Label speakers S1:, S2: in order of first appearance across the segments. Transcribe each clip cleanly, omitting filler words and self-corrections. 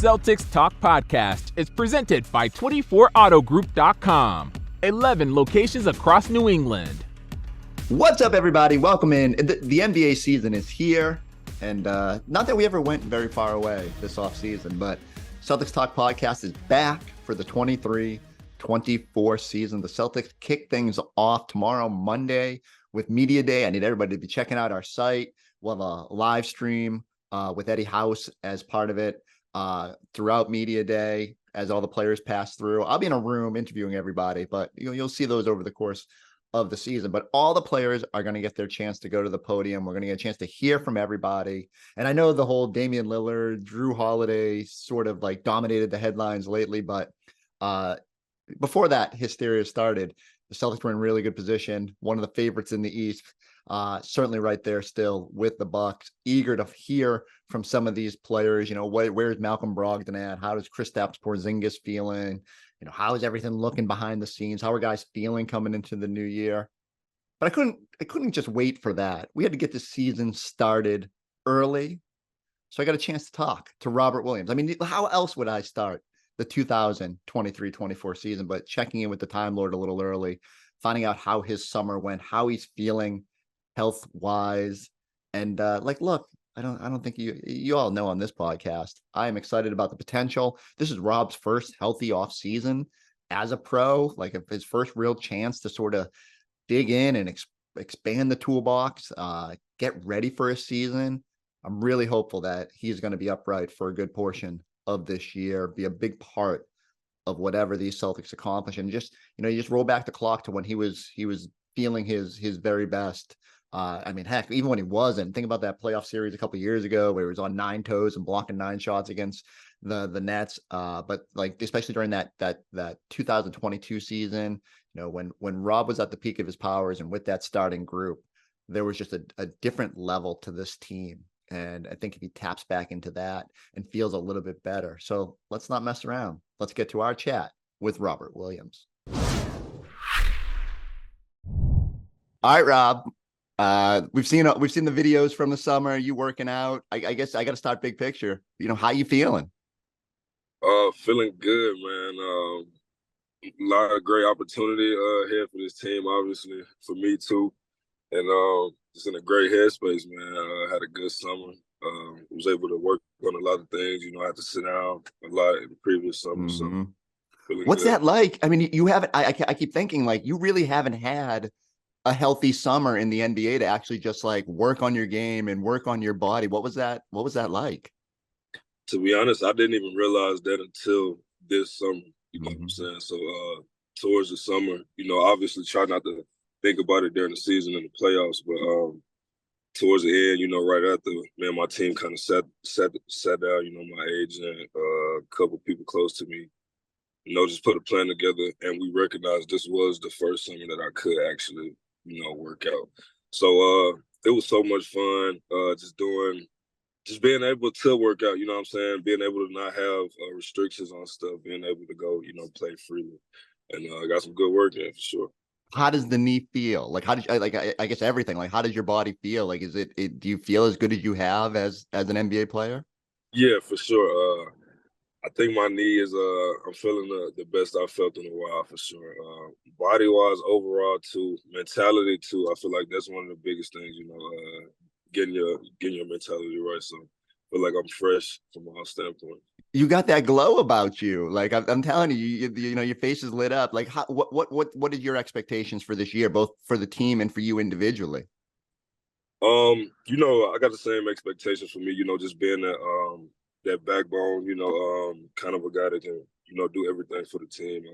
S1: Celtics Talk Podcast is presented by 24autogroup.com. 11 locations across New England.
S2: What's up, everybody? Welcome in. The NBA season is here. And not that we ever went very far away this offseason, but Celtics Talk Podcast is back for the 23-24 season. The Celtics kick things off tomorrow, Monday, with Media Day. I need everybody to be checking out our site. We'll have a live stream with Eddie House as part of it throughout Media Day as all the players pass through. I'll be in a room interviewing everybody, but you'll see those over the course of the season. But all the players are going to get their chance to go to the podium. We're going to get a chance to hear from everybody. And I know the whole Damian Lillard, Drew Holiday sort of like dominated the headlines lately, but before that hysteria started, the Celtics were in really good position. One of the favorites in the East. Certainly right there still with the Bucks, eager to hear from some of these players. Where's Malcolm Brogdon at? How does Kristaps Porzingis feeling? How is everything looking behind the scenes? How are guys feeling coming into the new year? But I couldn't just wait for that. We had to get the season started early. So I got a chance to talk to Robert Williams. I mean, how else would I start the 2023-24 season, but checking in with the Time Lord a little early, finding out how his summer went, how he's feeling health wise. And look, I don't think you all know on this podcast, I am excited about the potential. This is Rob's first healthy off season as a pro, like his first real chance to sort of dig in and expand the toolbox, get ready for a season. I'm really hopeful that he's going to be upright for a good portion of this year, be a big part of whatever these Celtics accomplish. And just, you just roll back the clock to when he was feeling his very best. I mean, heck, even when he wasn't, think about that playoff series a couple of years ago where he was on 9 toes and blocking 9 shots against the Nets. But like, especially during that 2022 season, when Rob was at the peak of his powers and with that starting group, there was just a different level to this team. And I think if he taps back into that and feels a little bit better. So let's not mess around. Let's get to our chat with Robert Williams. All right, Rob. We've seen the videos from the summer, you working out. I guess I got to start big picture. How you feeling?
S3: Feeling good, man. A lot of great opportunity here for this team, obviously for me too. And just in a great headspace, man. Had a good summer. Was able to work on a lot of things. I had to sit down a lot in the previous summer.
S2: Mm-hmm.
S3: So
S2: what's
S3: good.
S2: that like? I mean, you haven't. I keep thinking like you really haven't had a healthy summer in the NBA to actually just like work on your game and work on your body. What was that like?
S3: To be honest, I didn't even realize that until this summer. You know
S2: Mm-hmm.
S3: what I'm saying? So towards the summer, obviously try not to think about it during the season and the playoffs, but towards the end, right after, man, my team kind of sat down, my agent, a couple people close to me, just put a plan together, and we recognized this was the first summer that I could actually, work out. So it was so much fun, just being able to work out, what I'm saying? Being able to not have restrictions on stuff, being able to go, play freely. And I got some good work in for sure.
S2: How does the knee feel? Like, how did you, I guess everything, like, how does your body feel? Like, is it do you feel as good as you have as an NBA player?
S3: Yeah, for sure. I think my knee is, I'm feeling the best I've felt in a while for sure. Body-wise, overall too, mentality too, I feel like that's one of the biggest things, getting your mentality right. So I feel like I'm fresh from all standpoints.
S2: You got that glow about you. Like I'm telling you, your face is lit up. Like what are your expectations for this year, both for the team and for you individually?
S3: I got the same expectations for me, just being that backbone, kind of a guy that can, do everything for the team.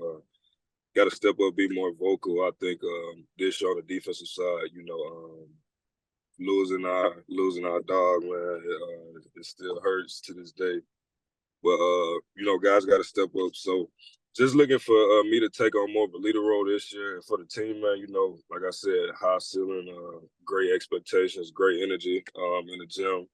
S3: Got to step up, be more vocal. I think this year on the defensive side, losing our dog, man, it still hurts to this day. But guys got to step up. So just looking for me to take on more of a leader role this year, and for the team, man. Like I said, high ceiling, great expectations, great energy in the gym.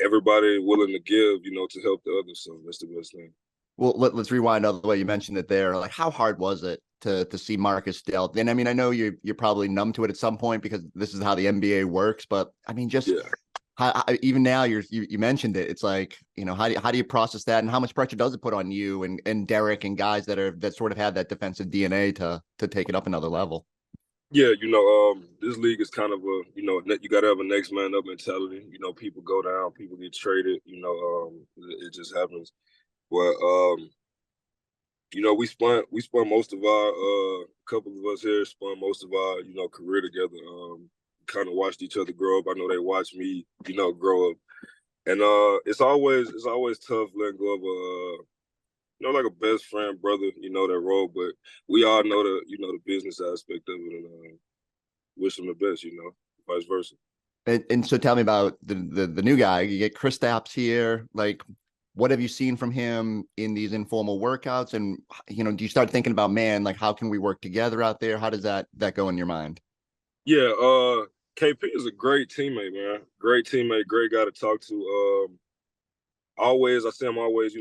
S3: Everybody willing to give, to help the others. So that's the best thing.
S2: Well, let's rewind all the way. You mentioned it there. Like, how hard was it to see Marcus dealt? And I mean, I know you're probably numb to it at some point because this is how the NBA works. But I mean, just Even now you mentioned it. It's like, how do you process that, and how much pressure does it put on you and Derek and guys that sort of have that defensive DNA to take it up another level?
S3: Yeah, this league is kind of you got to have a next man up mentality. People go down, people get traded. It just happens. But we spent most of our couple of us here spent most of our career together. Kind of watched each other grow up. I know they watched me grow up, and it's always tough letting go of like a best friend, brother, that role. But we all know the business aspect of it, and wish them the best, vice versa.
S2: And so tell me about the new guy. You get Kristaps here. Like, what have you seen from him in these informal workouts? And, do you start thinking about, man, like, how can we work together out there? How does that go in your mind?
S3: Yeah, KP is a great teammate, man. Great teammate, great guy to talk to. I see him always,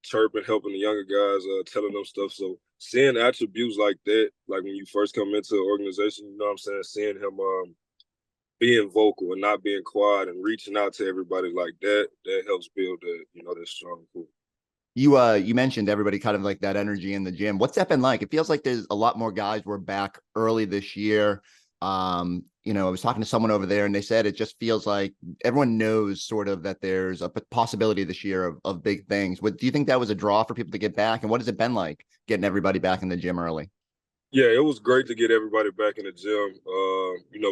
S3: chirping, helping the younger guys, telling them stuff. So seeing attributes like that, like when you first come into an organization, you know what I'm saying, seeing him being vocal and not being quiet and reaching out to everybody like that helps build that strong core.
S2: You mentioned everybody kind of like that energy in the gym. What's that been like? It feels like there's a lot more guys were back early this year. I was talking to someone over there and they said it just feels like everyone knows sort of that there's a possibility this year of big things. Do you think that was a draw for people to get back? And what has it been like getting everybody back in the gym early?
S3: Yeah, it was great to get everybody back in the gym.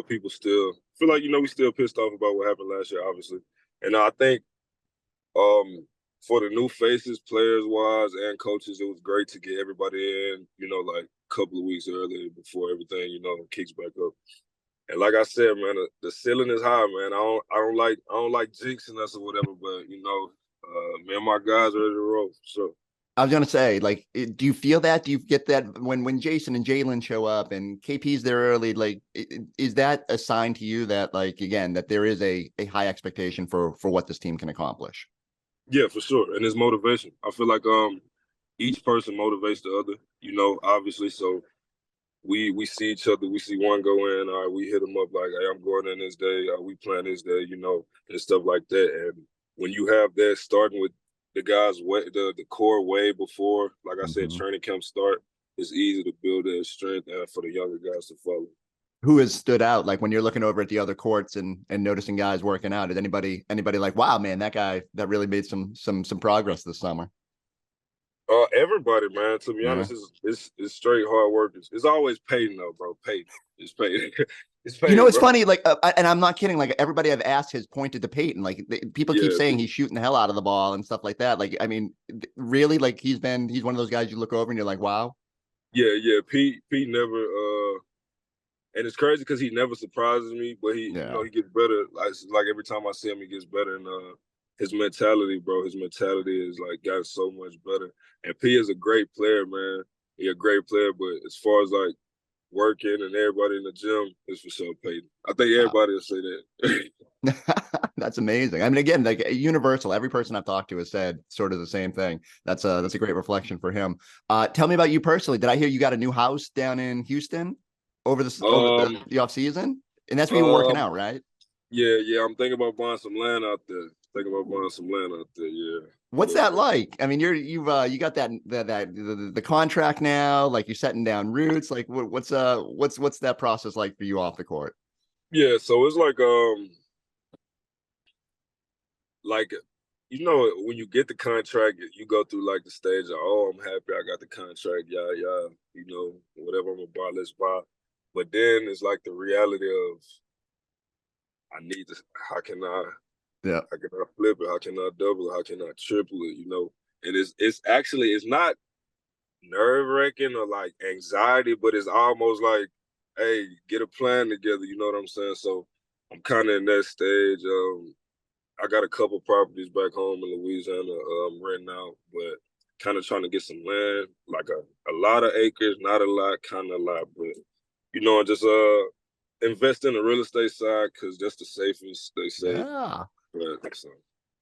S3: People still feel like, we still pissed off about what happened last year, obviously. And I think for the new faces, players-wise and coaches, it was great to get everybody in, like a couple of weeks earlier before everything, kicks back up. And like I said, man, the ceiling is high, man. I don't like jinxing us or whatever, but me and my guys are ready to roll. So
S2: I was gonna say, like, do you feel that? Do you get that when Jason and Jalen show up and KP's there early? Like, is that a sign to you that, like, again, that there is a high expectation for what this team can accomplish?
S3: Yeah, for sure, and it's motivation. I feel like each person motivates the other, obviously. So we see each other. We see one go in. All right, we hit them up like, hey, I'm going in this day. We playing this day, and stuff like that. And when you have that starting with the guys, the core way before, like I said, training camp start, it's easy to build that strength and for the younger guys to follow.
S2: Who has stood out? Like when you're looking over at the other courts and noticing guys working out, is anybody like, wow, man, that guy that really made some progress this summer?
S3: Everybody, man. To be honest, it's straight hard work. It's always Peyton though, bro. Peyton. It's Peyton. It's Peyton,
S2: it's
S3: bro.
S2: funny. Like, and I'm not kidding. Like everybody I've asked has pointed to Peyton. Like people keep saying he's shooting the hell out of the ball and stuff like that. Like, I mean, really, like he's one of those guys you look over and you're like, wow.
S3: Yeah. Pete never. And it's crazy because he never surprises me, but he gets better. Like every time I see him, he gets better. And his mentality, bro, is like gotten so much better. And P is a great player, man. He's a great player, but as far as like working and everybody in the gym, it's for sure Peyton. I think everybody will say that.
S2: That's amazing. I mean, again, like universal. Every person I've talked to has said sort of the same thing. That's a great reflection for him. Tell me about you personally. Did I hear you got a new house down in Houston over the off season? And that's where you're working out, right?
S3: Yeah. I'm thinking about buying some land out there. Yeah.
S2: What's that like? I mean, you got the contract now. Like you're setting down roots. Like what's that process like for you off the court?
S3: Yeah, so it's like when you get the contract, you go through like the stage of, oh, I'm happy I got the contract. Yeah. Whatever I'm gonna buy, let's buy. But then it's like the reality of I need this. How can I flip it? How can I double it? How can I triple it? And it's not nerve-wracking or like anxiety, but it's almost like, hey, get a plan together. You know what I'm saying? So I'm kind of in that stage. I got a couple properties back home in Louisiana renting out, but kind of trying to get some land, like a lot of acres, not a lot, kind of a lot, but and just invest in the real estate side because that's the safest, they say.
S2: Yeah.
S3: But, so.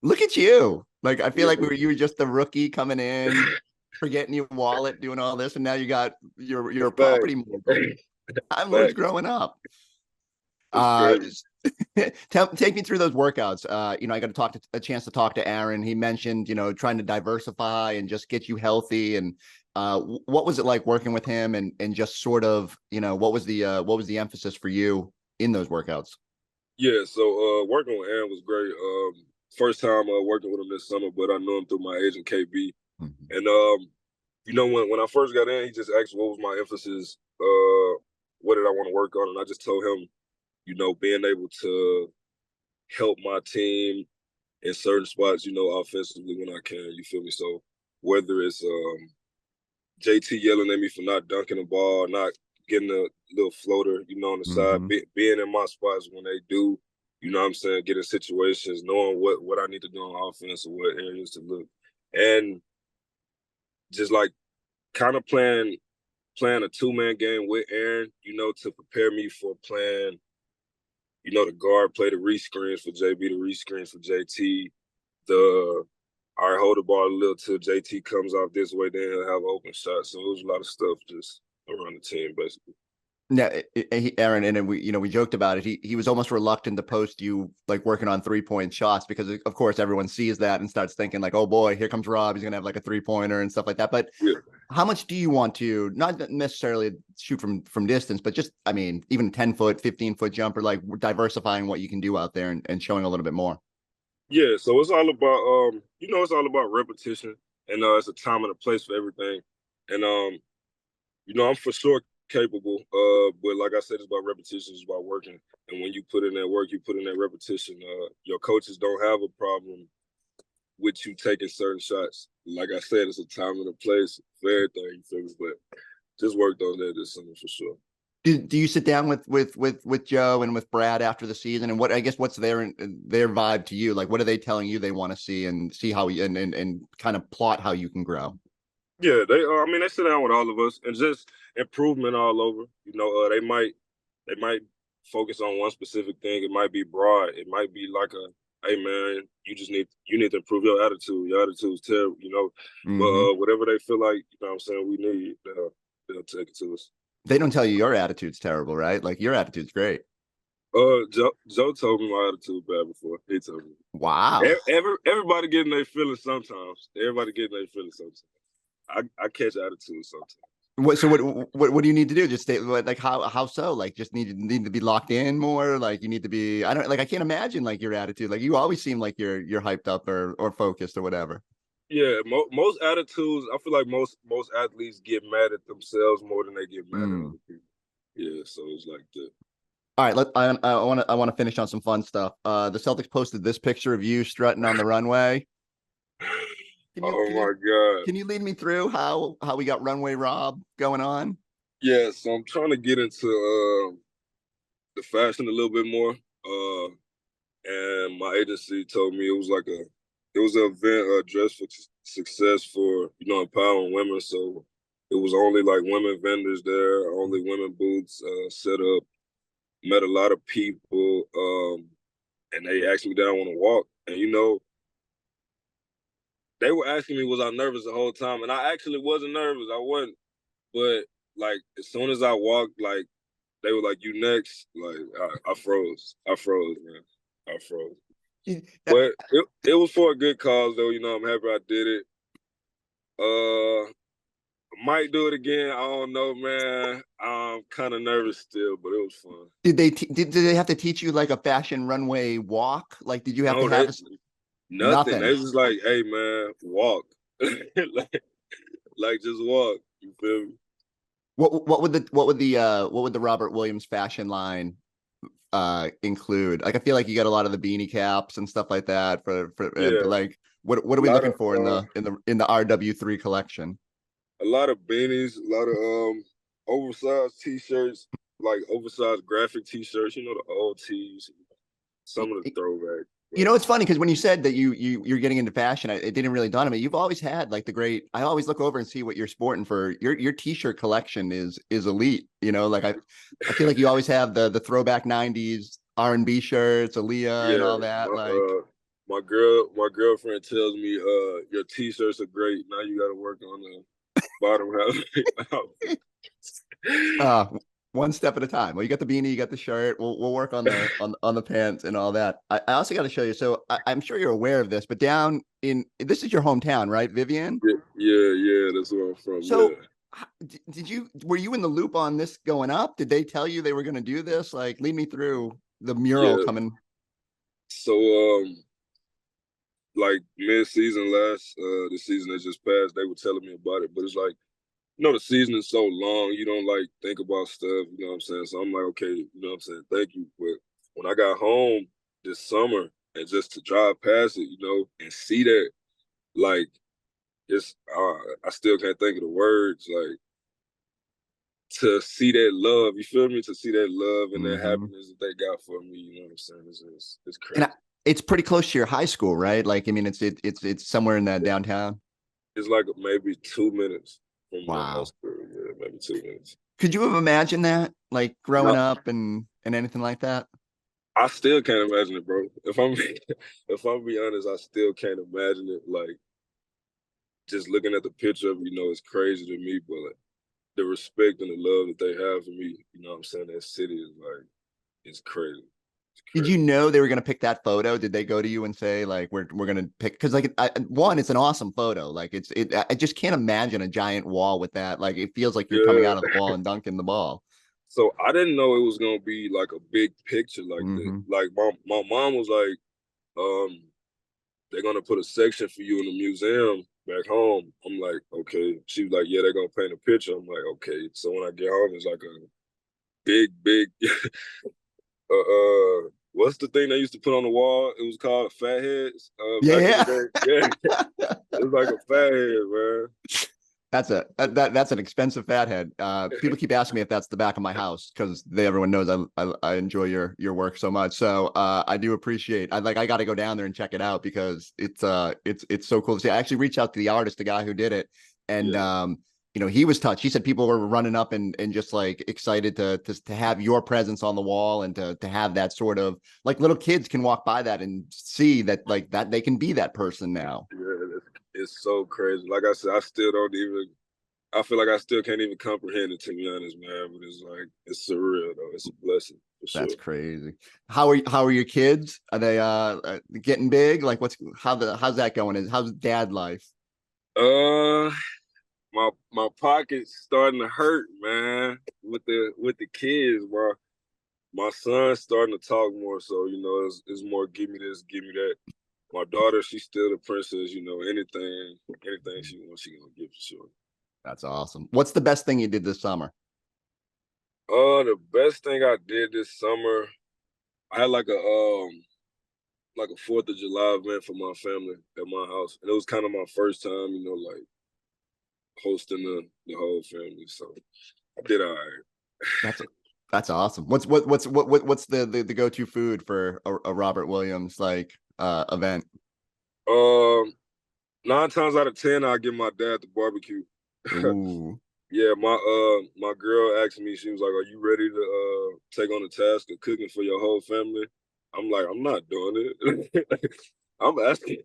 S2: Look at you. Like, I feel like you were just the rookie coming in, forgetting your wallet, doing all this, and now you got your property mogul. I'm growing up. Take me through those workouts. I got a chance to talk to Aaron. He mentioned, trying to diversify and just get you healthy. And what was it like working with him? And just sort of, what was the emphasis for you in those workouts?
S3: Yeah, so working with Aaron was great. First time working with him this summer, but I knew him through my agent KB.
S2: Mm-hmm.
S3: And when I first got in, he just asked what was my emphasis, what did I want to work on, and I just told him, being able to help my team in certain spots, offensively when I can. You feel me? So whether it's JT yelling at me for not dunking the ball, not getting a little floater, on the side, being in my spots when they do, you know what I'm saying, getting situations, knowing what I need to do on offense or what areas to look. And just like kind of playing a two-man game with Aaron, to prepare me for playing, the guard play the re-screens for JB, the re-screens for JT, all right, hold the ball a little till JT comes off this way, then he'll have open shots. So it was a lot of stuff just around the team, basically.
S2: Yeah, Aaron, and then we joked about it. He was almost reluctant to post you like working on 3-point shots because of course everyone sees that and starts thinking like, oh boy, here comes Rob. He's gonna have like a 3-pointer and stuff like that. But
S3: yeah.
S2: How much do you want to not necessarily shoot from distance, but just even 10-foot, 15-foot jumper, like diversifying what you can do out there and showing a little bit more?
S3: Yeah, so it's all about it's all about repetition, and it's a time and a place for everything. And I'm for sure capable, but like I said, it's about repetition, it's about working. And when you put in that work, you put in that repetition. Your coaches don't have a problem with you taking certain shots. Like I said, it's a time and a place for everything, you feel me? But just worked on that this summer for sure.
S2: Do you sit down with Joe and with Brad after the season, and what's their vibe to you? Like, what are they telling you they want to see and see how we and kind of plot how you can grow?
S3: Yeah, they sit down with all of us and just improvement all over. They might focus on one specific thing. It might be broad. It might be like hey man, you need to improve your attitude. Your attitude is terrible, But whatever they feel like, what I'm saying, we need, they'll take it to us.
S2: They don't tell you your attitude's terrible, right? Like your attitude's great.
S3: Joe told me my attitude bad before. He told me.
S2: Wow.
S3: Everybody getting their feelings sometimes. Everybody getting their feelings sometimes. I catch attitude sometimes.
S2: What do you need to do? Just stay like how so? Like just need to be locked in more. Like you need to be. I can't imagine like your attitude. Like you always seem like you're hyped up or focused or whatever.
S3: Yeah, most attitudes. I feel like most athletes get mad at themselves more than they get mad at other people. Yeah, so it's like that.
S2: All right, I want to finish on some fun stuff. The Celtics posted this picture of you strutting on the runway.
S3: My God!
S2: Can you lead me through how we got Runway Rob going on?
S3: Yeah, so I'm trying to get into the fashion a little bit more. And my agency told me it was an event, dress for success for empowering women. So it was only like women vendors there, only women booths set up. Met a lot of people, and they asked me did I want to walk, and they were asking me was I nervous the whole time, and I actually wasn't nervous. I wasn't, but like as soon as I walked, like they were like, "You next." Like I froze, man. I froze. But it was for a good cause, though. I'm happy I did it. Might do it again. I don't know, man. I'm kind of nervous still, but it was fun.
S2: Did they have to teach you like a fashion runway walk? Like, did you have to have
S3: nothing? They just like, hey, man, walk. like just walk. You feel me?
S2: What would the Robert Williams fashion line include? Like I feel like you got a lot of the beanie caps and stuff like that for like what are we looking for in the RW3 collection?
S3: A lot of beanies, a lot of oversized t-shirts, like oversized graphic t-shirts, the old tees, some of the throwback.
S2: It's funny because when you said that you're getting into fashion, it didn't really dawn on me. You've always had like I always look over and see what you're sporting for your t-shirt collection is elite. Like I feel like you always have the throwback 90s R&B shirts, Aaliyah and all that.
S3: My girlfriend tells me, your t-shirts are great. Now you got to work on the bottom half.
S2: One step at a time. Well, you got the beanie, you got the shirt. We'll work on the on the pants and all that. I also got to show you. So I'm sure you're aware of this, but down in this is your hometown, right, Vivian?
S3: Yeah. That's where I'm from.
S2: So
S3: Yeah,
S2: were you in the loop on this going up? Did they tell you they were going to do this? Like, lead me through the mural
S3: yeah.
S2: coming.
S3: So like mid-season the season that just passed, they were telling me about it, but it's like, the season is so long, you don't like think about stuff, you know what I'm saying? So I'm like, okay, you know what I'm saying? Thank you. But when I got home this summer and just to drive past it, and see that, like, it's, I still can't think of the words, like, to see that love, you feel me? To see that love and that
S2: Mhm.
S3: happiness that they got for me, you know what I'm saying? It's
S2: And
S3: crazy.
S2: it's pretty close to your high school, right? Like, I mean, it's somewhere in that downtown.
S3: It's like maybe 2 minutes from my
S2: Wow.
S3: house. Yeah, maybe 2 minutes.
S2: Could you have imagined that, like growing
S3: No,
S2: up and anything like that?
S3: I still can't imagine it, bro. If I'm if I'm being honest, I still can't imagine it. Like just looking at the picture of it, it's crazy to me, but like, the respect and the love that they have for me, you know what I'm saying? That city is like it's crazy. It's
S2: Did you
S3: crazy.
S2: know they were going to pick that photo? Did they go to you and say like we're going to pick? Because like one, it's an awesome photo. Like I just can't imagine a giant wall with that. Like it feels like you're coming
S3: Yeah.
S2: out of the wall and dunking the ball.
S3: So I didn't know it was gonna be like a big picture like that.
S2: Hmm.
S3: Like my mom was like, they're gonna put a section for you in the museum back home. I'm like, okay. She was like, yeah, they're gonna paint a picture. I'm like, okay. So when I get home, it's like a big what's the thing they used to put on the wall? It was called fatheads. Back in the
S2: Yeah,
S3: day. Yeah. It's like a fathead, man.
S2: that's an expensive fathead. People keep asking me if that's the back of my house because everyone knows I enjoy your work so much. So I do appreciate. I got to go down there and check it out because it's so cool to see. I actually reached out to the artist, the guy who did it, and
S3: Yeah.
S2: he was touched. He said people were running up and just like excited to have your presence on the wall and to have that sort of like little kids can walk by that and see that like that they can be that person now.
S3: Yeah, it's so crazy. Like I said, I feel like I still can't even comprehend it, to be honest, man. But it's like it's surreal though. It's a blessing for
S2: That's
S3: sure.
S2: crazy. How are your kids? Are they getting big? Like how's that going? How's dad life?
S3: Uh my pocket's starting to hurt, man, with the kids, bro. My son's starting to talk more, so it's more give me this, give me that. My daughter, she's still the princess, anything she wants, she gonna give for sure.
S2: That's awesome. What's the best thing you did this summer?
S3: The best thing I did this summer, I had like a 4th of July event for my family at my house. And it was kind of my first time, like hosting the whole family. So I did all right.
S2: That's that's awesome. What's the go-to food for a Robert Williams like event?
S3: Um, 9 times out of 10, I give my dad the barbecue.
S2: Ooh,
S3: Yeah, my girl asked me, she was like, "Are you ready to take on the task of cooking for your whole family?" I'm like, "I'm not doing it." I'm asking,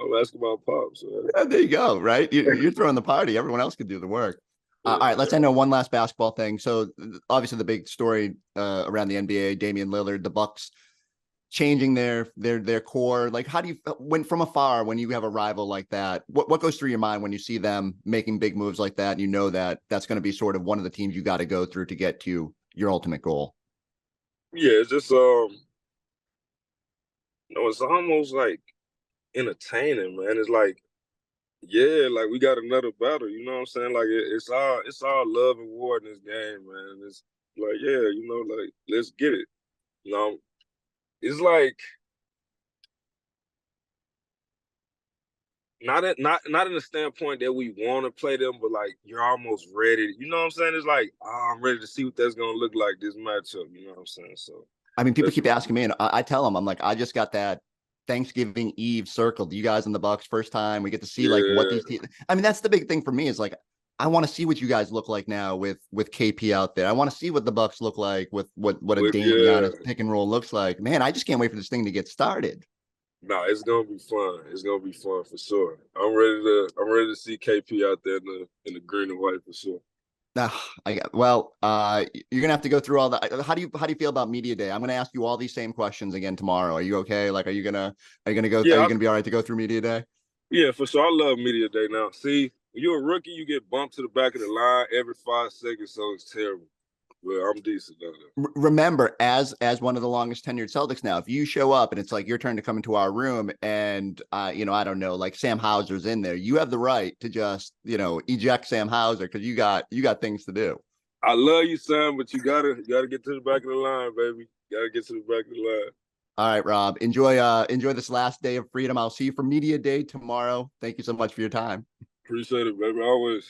S3: I'm asking my pops.
S2: yeah, there you go. Right, you're throwing the party. Everyone else could do the work. All right, let's end on one last basketball thing. So obviously the big story around the NBA, Damian Lillard, the Bucks changing their core. Like how do you when from afar when you have a rival like that, what goes through your mind when you see them making big moves like that and you know that that's going to be sort of one of the teams you got to go through to get to your ultimate goal?
S3: Yeah, it's just it's almost like entertaining, man. It's like, yeah, like we got another battle. You know what I'm saying? Like it's all love and war in this game, man. It's like, yeah, like let's get it. You know, it's like not in the standpoint that we want to play them, but like you're almost ready. You know what I'm saying? It's like, oh, I'm ready to see what that's gonna look like this matchup. You know what I'm saying? So
S2: I mean, people
S3: that's
S2: keep asking me and I tell them, I'm like, I just got that Thanksgiving Eve circled. You guys in the Bucks, first time we get to see like what
S3: yeah,
S2: these teams. I mean, that's the big thing for me is like I want to see what you guys look like now with KP out there. I want to see what the Bucks look like with what a
S3: with
S2: Dame
S3: yeah.
S2: Giannis pick and roll looks like. Man, I just can't wait for this thing to get started.
S3: Nah, it's gonna be fun. It's gonna be fun for sure. I'm ready to see KP out there in the green and white for sure.
S2: You're gonna have to go through all that. How do you feel about media day? I'm gonna ask you all these same questions again tomorrow. Are you okay? Like, are
S3: Yeah,
S2: you gonna be all right to go through media day?
S3: yeah, for sure. I love media day now. See, when you're a rookie, you get bumped to the back of the line every 5 seconds, so it's terrible. Well, I'm decent though.
S2: Remember, as one of the longest tenured Celtics now, if you show up and it's like your turn to come into our room and I don't know, like Sam Hauser's in there, you have the right to just, eject Sam Hauser because you got things to do.
S3: I love you, Sam, but you gotta get to the back of the line, baby. You gotta get to the back of the line.
S2: All right, Rob. Enjoy this last day of freedom. I'll see you for media day tomorrow. Thank you so much for your time.
S3: Appreciate it, baby. Always.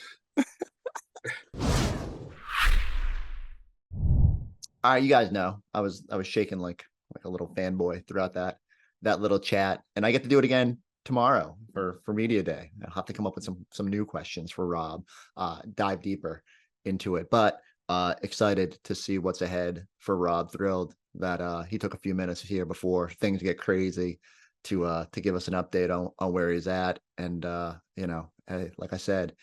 S2: All right, you guys know I was shaking like a little fanboy throughout that little chat, and I get to do it again tomorrow for media day. I'll have to come up with some new questions for Rob, dive deeper into it, but excited to see what's ahead for Rob. Thrilled that he took a few minutes here before things get crazy to give us an update on where he's at, and like I said,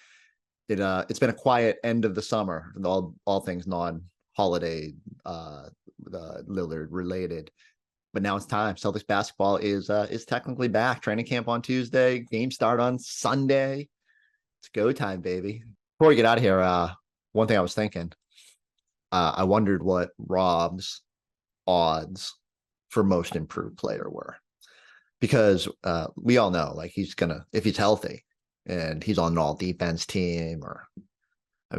S2: it's been a quiet end of the summer, all things non-holiday Lillard related, but now it's time. Celtics basketball is technically back. Training camp on Tuesday, games start on Sunday. It's go time, baby. Before we get out of here, one thing I was thinking, I wondered what Rob's odds for most improved player were, because we all know, like, if he's healthy and he's on an all defense team, or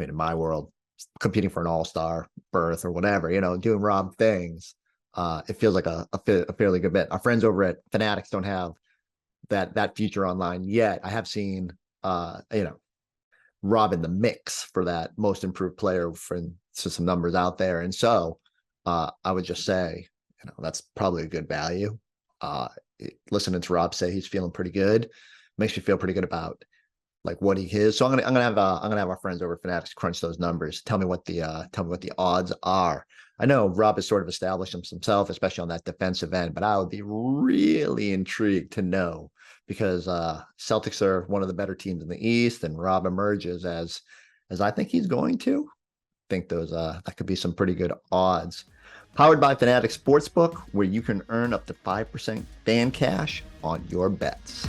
S2: in my world, competing for an all-star berth or whatever, doing Rob things, it feels like a fairly good bet. Our friends over at Fanatics don't have that feature online yet. I have seen Rob in the mix for that most improved player for some numbers out there, and so I would just say, that's probably a good value. Listening to Rob say he's feeling pretty good makes you feel pretty good about like what he is. So I'm gonna have our friends over at Fanatics crunch those numbers. Tell me what the odds are. I know Rob has sort of established himself, especially on that defensive end, but I would be really intrigued to know, because Celtics are one of the better teams in the East, and Rob emerges as I think he's going to. I think that could be some pretty good odds. Powered by Fanatics Sportsbook, where you can earn up to 5% fan cash on your bets.